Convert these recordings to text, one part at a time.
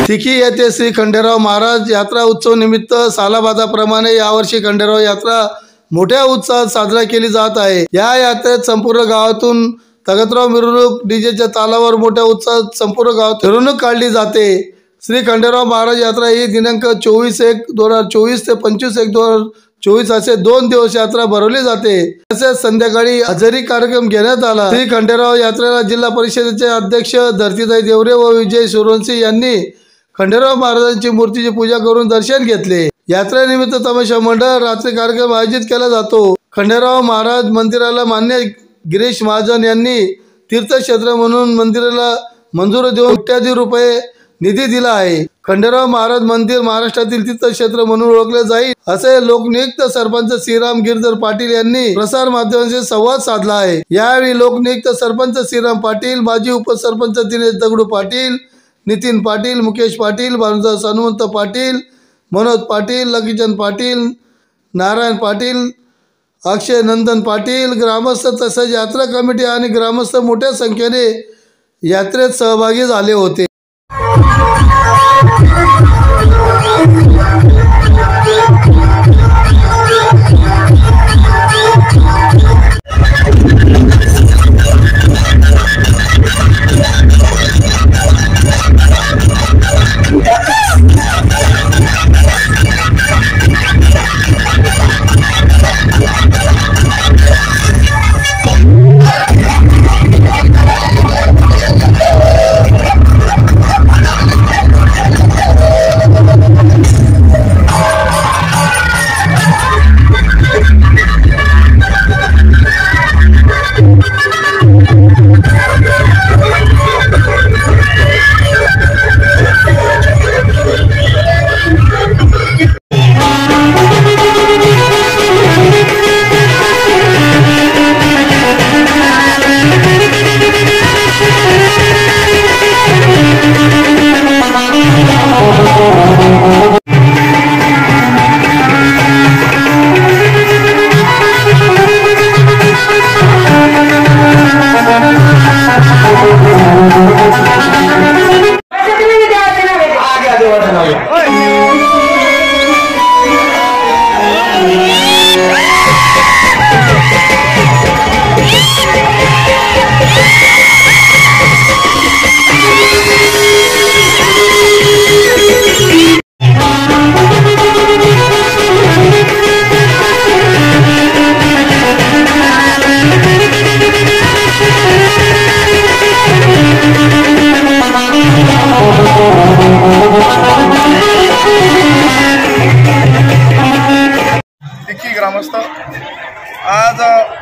तिकी येथे श्री खंडेराव महाराज यात्रा उत्सव निमित्त सालाबादाप्रमाणे यावर्षी खंडेराव यात्रा मोठ्या उत्साहात साजरा केली जात आहे। या यात्रेत संपूर्ण गावातून तगतराव मिरवणूक डीजेच्या तालावर मोठ्या उत्साहात संपूर्ण गावात मिरवणूक काढली जाते। श्री खंडेराव महाराज यात्रा ही दिनांक 24/1/2024 ते 25/1/2024 असे 2 दिवस यात्रा भरवली जाते। तसेच संध्याकाळी हजेरी कार्यक्रम घेण्यात आला। श्री खंडेराव यात्रेला जिल्हा परिषदेचे अध्यक्ष धरतीताई देवरे व विजय सुरवंशी यांनी खंडेराव महाराजांची मूर्तीची पूजा करून दर्शन घेतले। यात्रेनिमित्त तमाशा मंडळ रात्री कार्यक्रम आयोजित केला जातो। खंडेराव महाराज मंदिराला मान्य गिरीश महाजन यांनी तीर्थक्षेत्र म्हणून मंदिराला मंजुरी देऊन कोट्याधी रुपये निधी दिला आहे। खंडेराव महाराज मंदिर महाराष्ट्रातील तीर्थक्षेत्र म्हणून ओळखले जाईल असे लोकनियुक्त सरपंच श्रीराम गिरधर पाटील यांनी प्रसार माध्यमांशी संवाद साधला आहे। यावेळी लोकनियुक्त सरपंच श्रीराम पाटील, माजी उपसरपंच दिनेश दगडू पाटील, नितीन पाटील, मुकेश पाटील, भानुदास हनुमंत पाटील, मनोज पाटील, लकीचंद पाटील, नारायण पाटील, अक्षय नंदन पाटील, ग्रामस्थ तसेच यात्रा कमिटी आणि ग्रामस्थ मोठ्या संख्येने यात्रेत सहभागी झाले होते। ग्रामस्थ आज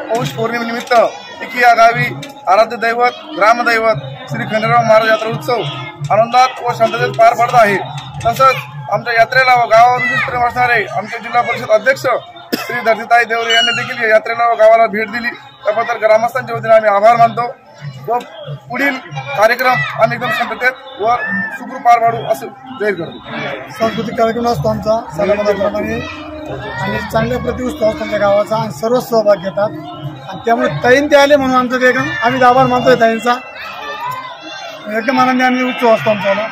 पौष पौर्णिमेनिमित्त तिकी या गावी आराध्य दैवत ग्रामदैवत श्री खंडेराव महाराज यात्रा उत्सव आनंदात व शांततेत पार पडत आहे। तसंच आमच्या यात्रेला व गावावर विशेष असणारे आमचे जिल्हा परिषद अध्यक्ष श्री धरतीताई देवरे यांनी देखील यात्रेला व गावाला भेट दिली। त्याबद्दल ग्रामस्थांच्या वतीने आम्ही आभार मानतो व पुढील कार्यक्रम आम्ही एकदम शांततेत व सुखरूप पार पाडू असे जाहीर करतो। सांस्कृतिक कार्यक्रम असतो आमचा सालाबादाप्रमाणे आणि चांगल्या प्रति उत्सव असतो आमच्या गावाचा आणि सर्व सहभाग घेतात आणि त्यामुळे ताईन ते आले म्हणून आमचं ते एकदम आम्ही आभार मानतोय ताईंचा। एकदम आनंदी आम्ही उत्सव असतो आमचा।